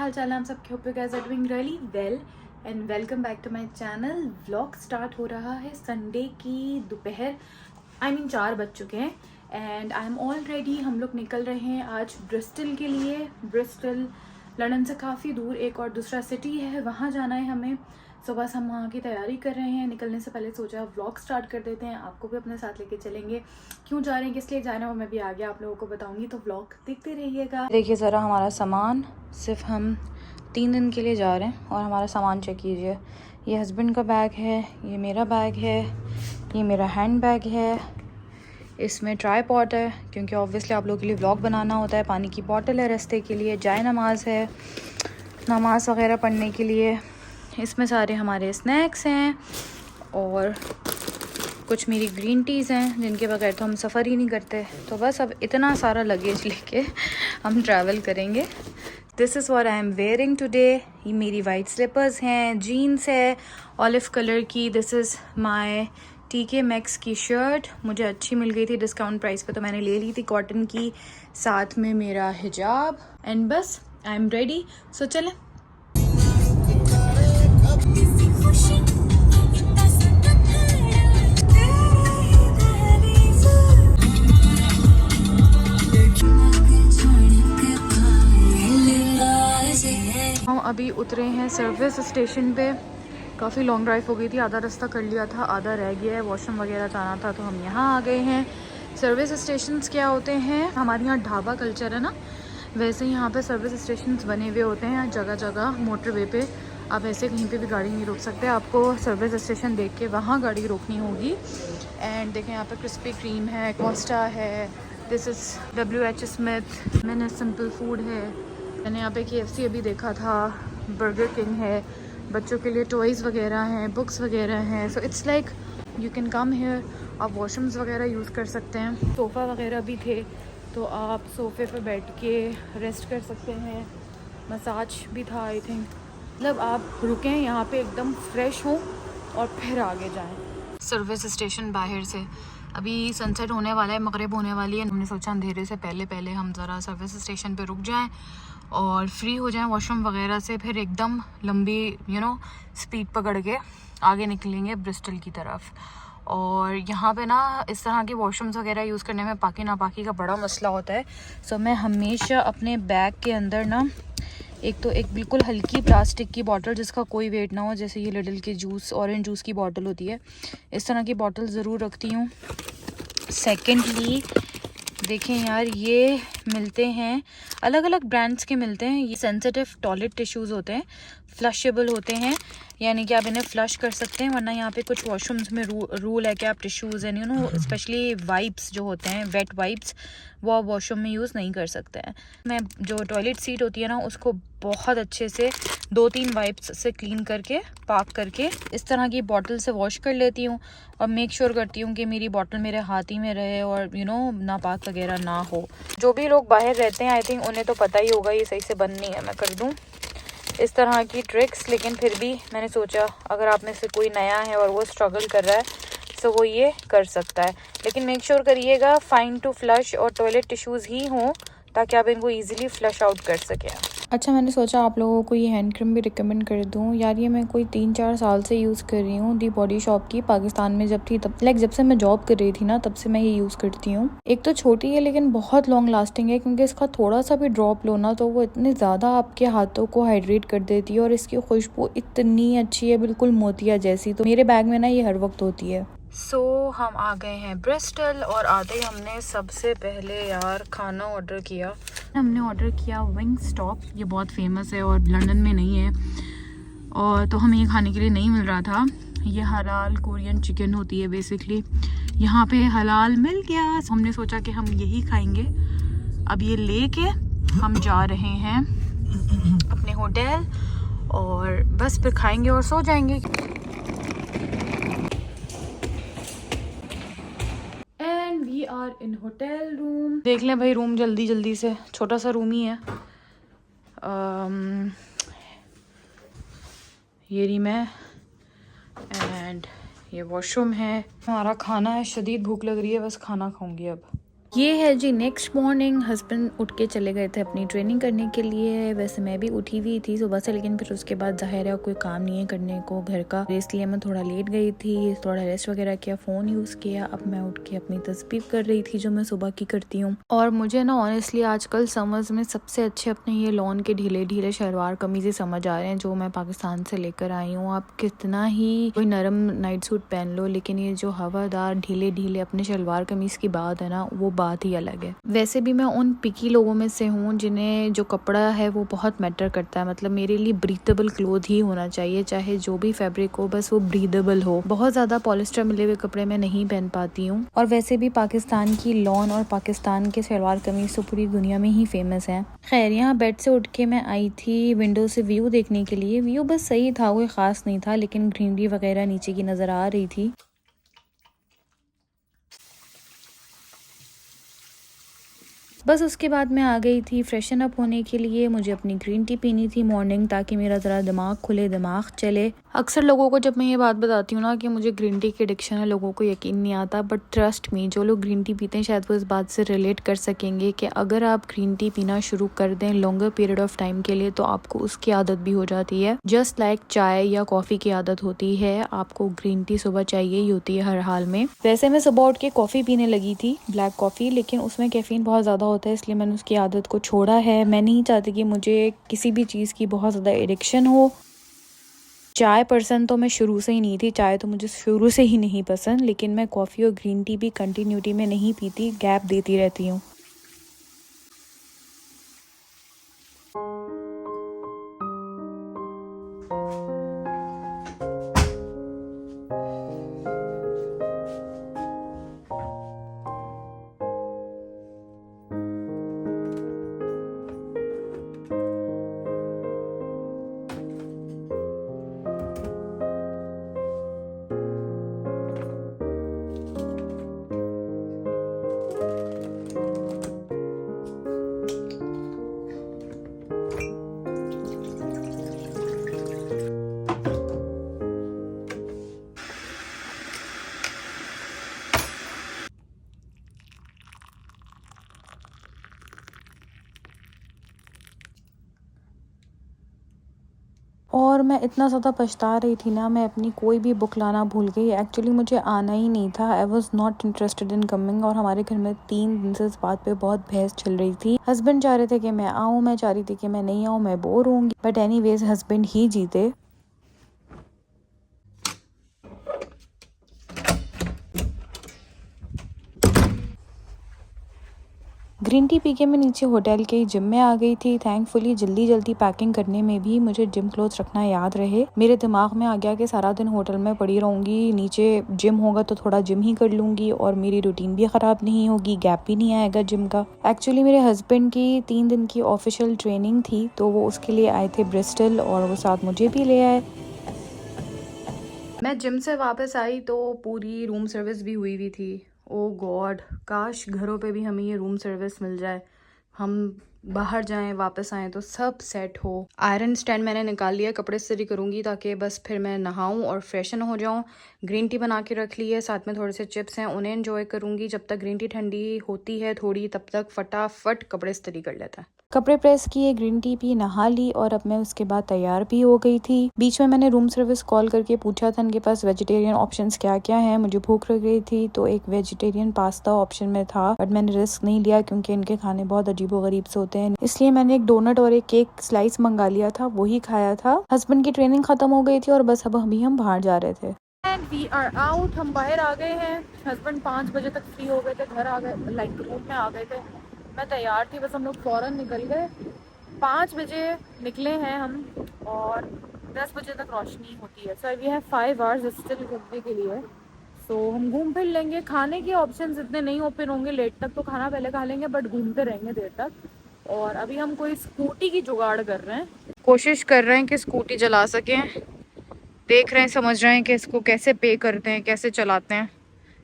हाल चाल है आप सबके? Hope you guys are doing really well and welcome back to my channel. Vlog start हो रहा है संडे की दोपहर, 4 बज चुके हैं and I am all ready. हम लोग निकल रहे हैं आज ब्रिस्टल के लिए। ब्रिस्टल लंदन से काफ़ी दूर एक और दूसरा सिटी है, वहाँ जाना है हमें। सो बस हम वहाँ की तैयारी कर रहे हैं। निकलने से पहले सोचा व्लॉग स्टार्ट कर देते हैं, आपको भी अपने साथ लेके चलेंगे। क्यों जा रहे हैं, किस लिए जा रहे हैं, वो मैं भी आगे आप लोगों को बताऊंगी, तो व्लॉग देखते रहिएगा। देखिए ज़रा हमारा सामान, सिर्फ हम 3 दिन के लिए जा रहे हैं और हमारा सामान चेक कीजिए। ये हस्बैंड का बैग है, ये मेरा बैग है, ये मेरा हैंड बैग है, इसमें ट्राईपॉड है क्योंकि ऑब्वियसली आप लोगों के लिए व्लॉग बनाना होता है। पानी की बॉटल है रास्ते के लिए, जाए नमाज है, नमाज वगैरह पढ़ने के लिए। इसमें सारे हमारे स्नैक्स हैं और कुछ मेरी ग्रीन टीज़ हैं जिनके बगैर तो हम सफ़र ही नहीं करते। तो बस अब इतना सारा लगेज लेके हम ट्रैवल करेंगे। This is what I am wearing today. ये मेरी वाइट स्लीपर्स हैं, जीन्स है ऑलिव कलर की। This is my TK Maxx की शर्ट, मुझे अच्छी मिल गई थी डिस्काउंट प्राइस पे तो मैंने ले ली थी, कॉटन की। साथ में मेरा हिजाब एंड बस आई एम रेडी। सो चलें। हम अभी उतरे हैं सर्विस स्टेशन पे। काफ़ी लॉन्ग ड्राइव हो गई थी, आधा रास्ता कर लिया था, आधा रह गया है। वॉशरूम वगैरह जाना था तो हम यहाँ आ गए हैं। सर्विस स्टेशंस क्या होते हैं, हमारे यहाँ ढाबा कल्चर है ना, वैसे ही यहाँ पे सर्विस स्टेशंस बने हुए होते हैं जगह जगह। मोटरवे पे आप ऐसे कहीं पे भी गाड़ी नहीं रोक सकते, आपको सर्विस स्टेशन देख के वहाँ गाड़ी रोकनी होगी। एंड देखें यहाँ पे क्रिस्पी क्रीम है, कोस्टा है, दिस इज़ WH स्मिथ, मैंने सिंपल फूड है, मैंने यहाँ पे KFC अभी देखा था, बर्गर किंग है, बच्चों के लिए टॉयज़ वगैरह हैं, बुक्स वगैरह हैं। So it's like you can come here. आप वॉशरूम्स वगैरह यूज़ कर सकते हैं। सोफ़ा वगैरह भी थे तो आप सोफ़े पे बैठ के रेस्ट कर सकते हैं। मसाज भी था आई थिंक। मतलब आप रुकें यहाँ पे एकदम फ्रेश हों और फिर आगे जाएं। सर्विस स्टेशन बाहर से अभी सनसेट होने वाला है, मगरिब होने वाली है। हमने सोचा अंधेरे से पहले पहले हम ज़रा सर्विस स्टेशन पे रुक जाएं और फ्री हो जाएं वॉशरूम वगैरह से, फिर एकदम लंबी स्पीड पकड़ के आगे निकलेंगे ब्रिस्टल की तरफ। और यहाँ पे ना इस तरह के वॉशरूम्स वगैरह यूज़ करने में पाकी नापाकी का बड़ा मसला होता है। सो मैं हमेशा अपने बैग के अंदर ना एक बिल्कुल हल्की प्लास्टिक की बॉटल जिसका कोई वेट ना हो, जैसे ये लिडल की जूस ऑरेंज जूस की बॉटल होती है, इस तरह की बॉटल ज़रूर रखती हूँ। सेकेंडली देखें यार, ये मिलते हैं अलग अलग ब्रांड्स के मिलते हैं। ये सेंसिटिव टॉयलेट टिश्यूज़ होते हैं, फ्लशेबल होते हैं, यानी कि आप इन्हें फ्लश कर सकते हैं। वरना यहाँ पे कुछ वॉशरूम्स में रूल है कि आप टिश्यूज़ एंड स्पेशली वाइप्स जो होते हैं, वेट वाइप्स, वो आप वॉशरूम में यूज़ नहीं कर सकते हैं। मैं जो टॉयलेट सीट होती है ना, उसको बहुत अच्छे से 2-3 वाइप्स से क्लीन करके पाक करके इस तरह की बॉटल से वॉश कर लेती हूँ और मेक श्योर करती हूँ कि मेरी बॉटल मेरे हाथ ही में रहे और नापाक वगैरह ना हो। जो भी लोग बाहर रहते हैं आई थिंक उन्हें तो पता ही होगा, ये सही से बंद नहीं है। मैं कर दूँ इस तरह की ट्रिक्स, लेकिन फिर भी मैंने सोचा अगर आप में से कोई नया है और वो स्ट्रगल कर रहा है तो वो ये कर सकता है। लेकिन मेक श्योर करिएगा फाइन टू फ्लश और टॉयलेट टिश्यूज़ ही हों ताकि आप इनको ईजिली फ्लश आउट कर सकें। अच्छा, मैंने सोचा आप लोगों को ये हैंड क्रीम भी रिकमेंड कर दूँ। यार ये मैं कोई 3-4 साल से यूज़ कर रही हूँ। दी बॉडी शॉप की, पाकिस्तान में जब थी तब, जब से मैं जॉब कर रही थी ना, तब से मैं ये यूज़ करती हूँ। एक तो छोटी है लेकिन बहुत लॉन्ग लास्टिंग है क्योंकि इसका थोड़ा सा भी ड्रॉप लो ना तो वो इतने ज़्यादा आपके हाथों को हाइड्रेट कर देती है और इसकी खुशबू इतनी अच्छी है, बिल्कुल मोतिया जैसी। तो मेरे बैग में ना ये हर वक्त होती है। सो हम आ गए हैं ब्रिस्टल और आते ही हमने सबसे पहले यार खाना ऑर्डर किया। हमने ऑर्डर किया विंगस्टॉप, ये बहुत फेमस है और लंदन में नहीं है, और तो हमें ये खाने के लिए नहीं मिल रहा था। ये हलाल कोरियन चिकन होती है बेसिकली, यहाँ पे हलाल मिल गया। हमने सोचा कि हम यही खाएंगे। अब ये लेके हम जा रहे हैं अपने होटल और बस फिर खाएंगे और सो जाएंगे। We are in hotel room. देख लें भाई रूम जल्दी जल्दी से, छोटा सा रूम ही है। ये रही मैं एंड ये वॉशरूम है। हमारा खाना है, शदीद भूख लग रही है, बस खाना खाऊंगी अब। ये है जी नेक्स्ट मॉर्निंग। हस्बैंड उठ के चले गए थे अपनी ट्रेनिंग करने के लिए। वैसे मैं भी उठी हुई थी सुबह से, लेकिन फिर उसके बाद जाहिर है कोई काम नहीं है करने को घर का, इसलिए मैं थोड़ा लेट गई थी, थोड़ा रेस्ट वगैरह किया, फ़ोन यूज़ किया। अब मैं उठ के अपनी तस्बीह कर रही थी जो मैं सुबह की करती हूँ। और मुझे ना ऑनेस्टली आजकल समर्स में सबसे अच्छे अपने ये लॉन के ढीले ढीले शलवार कमीज़ें समझ आ रहे हैं जो मैं पाकिस्तान से लेकर आई हूँ। आप कितना ही कोई नरम नाइट सूट पहन लो, लेकिन ये जो हवादार ढीले ढीले अपने शलवार कमीज़ की बात है ना, वो बात ही अलग है। वैसे भी मैं उन पिकी लोगों में से हूँ जिन्हें जो कपड़ा है वो बहुत मैटर करता है। मतलब मेरे लिए ब्रीथेबल क्लोथ ही होना चाहिए, चाहे जो भी फैब्रिक हो, बस वो ब्रीथेबल हो। बहुत ज़्यादा पॉलिस्टर मिले हुए कपड़े मैं नहीं पहन पाती हूँ। और वैसे भी पाकिस्तान की लॉन और पाकिस्तान के शलवार कमीज तो पूरी दुनिया में ही फेमस है। खैर, यहाँ बेड से उठ के मैं आई थी विंडो से व्यू देखने के लिए। व्यू बस सही था, कोई खास नहीं था, लेकिन ग्रीनरी वगैरह नीचे की नज़र आ रही थी। बस उसके बाद मैं आ गई थी फ्रेशन अप होने के लिए। मुझे अपनी ग्रीन टी पीनी थी मॉर्निंग, ताकि मेरा ज़रा दिमाग खुले, दिमाग चले। अक्सर लोगों को जब मैं ये बात बताती हूँ ना कि मुझे ग्रीन टी की एडिक्शन है, लोगों को यकीन नहीं आता, बट ट्रस्ट मी, जो लोग ग्रीन टी पीते हैं शायद वो इस बात से रिलेट कर सकेंगे कि अगर आप ग्रीन टी पीना शुरू कर दें लॉन्गर पीरियड ऑफ टाइम के लिए, तो आपको उसकी आदत भी हो जाती है। जस्ट लाइक चाय या कॉफ़ी की आदत होती है, आपको ग्रीन टी सुबह चाहिए ही होती है हर हाल में। वैसे मैं सुबह उठ के कॉफ़ी पीने लगी थी, ब्लैक कॉफ़ी, लेकिन उसमें कैफीन बहुत ज़्यादा होता है, इसलिए मैंने उसकी आदत को छोड़ा है। मैं नहीं चाहती कि मुझे किसी भी चीज़ की बहुत ज़्यादा एडिक्शन हो। चाय पर्सन तो मैं शुरू से ही नहीं थी, चाय तो मुझे शुरू से ही नहीं पसंद, लेकिन मैं कॉफ़ी और ग्रीन टी भी कंटिन्यूटी में नहीं पीती, गैप देती रहती हूँ। और मैं इतना ज़्यादा पछता रही थी ना, मैं अपनी कोई भी बुक लाना भूल गई। एक्चुअली मुझे आना ही नहीं था, I was not interested in coming. और हमारे घर में 3 दिन से इस बात पे बहुत बहस चल रही थी। हस्बैंड चाह रहे थे कि मैं आऊँ, मैं चाह रही थी कि मैं नहीं आऊँ, मैं बोर होंगी, बट एनीवेज हस्बैंड ही जीते। ग्रीन टी पी के मैं नीचे होटल के जिम में आ गई थी। थैंकफुली जल्दी पैकिंग करने में भी मुझे जिम क्लोथ्स रखना याद रहे। मेरे दिमाग में आ गया कि सारा दिन होटल में पड़ी रहूंगी, नीचे जिम होगा तो थोड़ा जिम ही कर लूंगी और मेरी रूटीन भी ख़राब नहीं होगी, गैप भी नहीं आएगा जिम का। एक्चुअली मेरे हस्बैंड की 3 दिन की ऑफिशियल ट्रेनिंग थी, तो वो उसके लिए आए थे ब्रिस्टल, और वो साथ मुझे भी ले आए। मैं जिम से वापस आई तो पूरी रूम सर्विस भी हुई हुई थी। ओ गॉड, काश घरों पे भी हमें ये रूम सर्विस मिल जाए, हम बाहर जाएं वापस आएं तो सब सेट हो। आयरन स्टैंड मैंने निकाल लिया, कपड़े इस्त्री करूंगी ताकि बस फिर मैं नहाऊं और फ्रेशन हो जाऊं। ग्रीन टी बना के रख ली है, साथ में थोड़े से चिप्स हैं, उन्हें एंजॉय करूंगी। जब तक ग्रीन टी ठंडी होती है थोड़ी, तब तक फटाफट कपड़े इस्त्री कर लेता है। कपड़े प्रेस किए, ग्रीन टी पी, नहा ली, और अब मैं उसके बाद तैयार भी हो गई थी। बीच में मैंने रूम सर्विस कॉल करके पूछा था इनके पास वेजिटेरियन ऑप्शंस क्या क्या हैं। मुझे भूख लग रही थी तो एक वेजिटेरियन पास्ता ऑप्शन में था, बट मैंने रिस्क नहीं लिया क्योंकि इनके खाने बहुत अजीबोगरीब से होते हैं, इसलिए मैंने एक डोनट और एक केक स्लाइस मंगा लिया था, वही खाया था। हस्बैंड की ट्रेनिंग खत्म हो गई थी और बस अब अभी हम बाहर जा रहे थे। एंड वी आर आउट, हम बाहर आ गए हैं। हस्बैंड 5 बजे तक फ्री हो गए थे, घर आ गए, लाइक रूम में आ गए थे। मैं तैयार थी, बस हम लोग फ़ौरन निकल गए। 5 बजे निकले हैं हम और 10 बजे तक रोशनी होती है। So we have 5 hours still घूमने के लिए। सो हम घूम फिर लेंगे। खाने के ऑप्शंस इतने नहीं ओपन होंगे लेट तक, तो खाना पहले खा लेंगे, बट घूमते रहेंगे देर तक। और अभी हम कोई स्कूटी की जुगाड़ कर रहे हैं, कोशिश कर रहे हैं कि स्कूटी चला सकें। देख रहे हैं, समझ रहे हैं कि इसको कैसे पे करते हैं, कैसे चलाते हैं,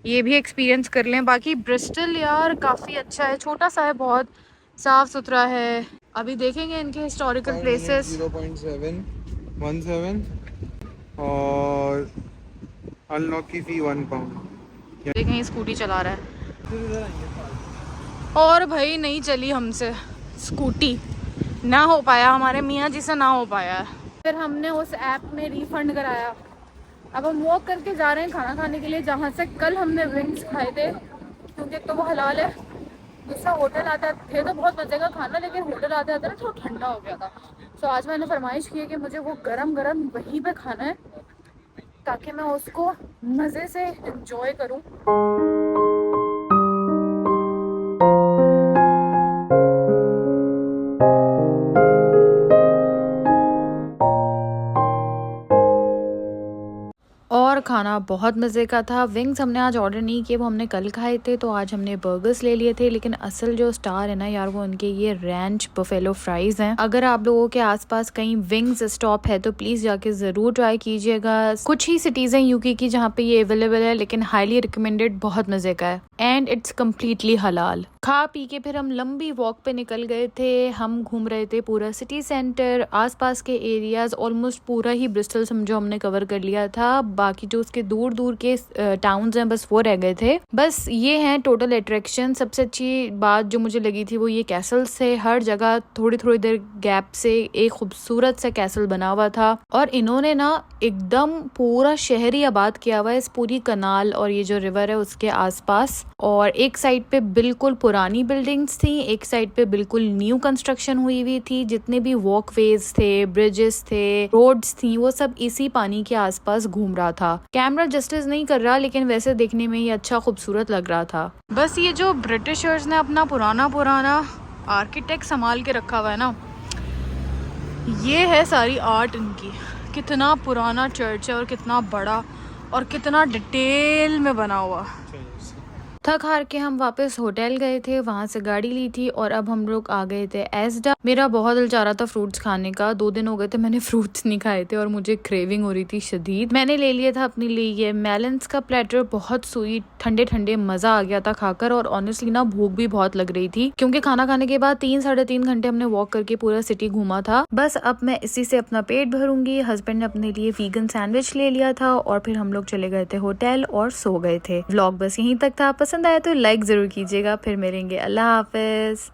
ये भी एक्सपीरियंस कर लें। बाकी ब्रिस्टल यार काफ़ी अच्छा है, छोटा सा है, बहुत साफ़ सुथरा है। अभी देखेंगे इनके हिस्टोरिकल प्लेसेस। 0.717 और अनलॉक की फ़ी £1। देखें ये स्कूटी चला रहा है। और भाई नहीं चली हमसे स्कूटी, ना हो पाया, हमारे मियाँ जी से ना हो पाया। फिर हमने उस ऐप में रिफंड कराया। अब हम वॉक करके जा रहे हैं खाना खाने के लिए, जहाँ से कल हमने विंग्स खाए थे, क्योंकि तो वो हलाल है। दूसरा होटल आता थे तो बहुत मजे का खाना, लेकिन होटल आते आते ना थोड़ा ठंडा हो गया था। तो आज मैंने फरमाइश की है कि मुझे वो गरम गरम वहीं पे खाना है, ताकि मैं उसको मज़े से एंजॉय करूँ। और खाना बहुत मज़े का था। विंग्स हमने आज ऑर्डर नहीं किए, वो हमने कल खाए थे, तो आज हमने बर्गर्स ले लिए थे। लेकिन असल जो स्टार है ना यार, वो उनके ये रैंच बफेलो फ्राइज़ हैं। अगर आप लोगों के आसपास कहीं विंग्स स्टॉप है तो प्लीज़ जाके ज़रूर ट्राई कीजिएगा। कुछ ही सिटीज़ हैं यूके की जहाँ पे ये अवेलेबल है, लेकिन हाईली रिकमेंडेड, बहुत मज़े का है एंड इट्स कम्प्लीटली हलाल। खा पी के फिर हम लंबी वॉक पे निकल गए थे। हम घूम रहे थे पूरा सिटी सेंटर, आसपास के एरियाज, ऑलमोस्ट पूरा ही ब्रिस्टल समझो हमने कवर कर लिया था। बाकी जो उसके दूर दूर के टाउन्स हैं बस वो रह गए थे। बस ये हैं टोटल अट्रैक्शन। सबसे अच्छी बात जो मुझे लगी थी वो ये कैसल्स थे। हर जगह थोड़ी थोड़ी देर गैप से एक खूबसूरत सा कैसल बना हुआ था, और इन्होंने ना एकदम पूरा शहरी आबाद किया हुआ है इस पूरी कनाल और ये जो रिवर है उसके आसपास। और एक साइड पे बिल्कुल पुरानी बिल्डिंग्स थी, एक साइड पे बिल्कुल न्यू कंस्ट्रक्शन हुई थी। जितने भी वॉकवेज थे, ब्रिजेस थे, रोड्स थी, वो सब इसी पानी के आसपास घूम रहा था। कैमरा जस्टिस नहीं कर रहा, लेकिन वैसे देखने में ही अच्छा खूबसूरत लग रहा था। बस ये जो ब्रिटिशर्स ने अपना पुराना आर्किटेक्ट संभाल के रखा हुआ है ना, ये है सारी आर्ट इनकी। कितना पुराना चर्च है और कितना बड़ा और कितना डिटेल में बना हुआ। थक हार के हम वापस होटल गए थे, वहाँ से गाड़ी ली थी और अब हम लोग आ गए थे एस्डा। मेरा बहुत दिल चाह रहा था फ्रूट्स खाने का, 2 दिन हो गए थे मैंने फ्रूट्स नहीं खाए थे और मुझे क्रेविंग हो रही थी शदीद। मैंने ले लिया था अपने लिए ये मेलन्स का प्लेटर, बहुत स्वीट, ठंडे ठंडे, मजा आ गया था खाकर। और ऑनेस्टली ना भूख भी बहुत लग रही थी, क्योंकि खाना खाने के बाद 3-3.5 घंटे हमने वॉक करके पूरा सिटी घूमा था। बस अब मैं इसी से अपना पेट भरूंगी। हस्बैंड ने अपने लिए वीगन सैंडविच ले लिया था और फिर हम लोग चले गए थे होटल और सो गए थे। व्लॉग बस यहीं तक था। पसंद आया तो लाइक जरूर कीजिएगा। फिर मिलेंगे। अल्लाह हाफिज।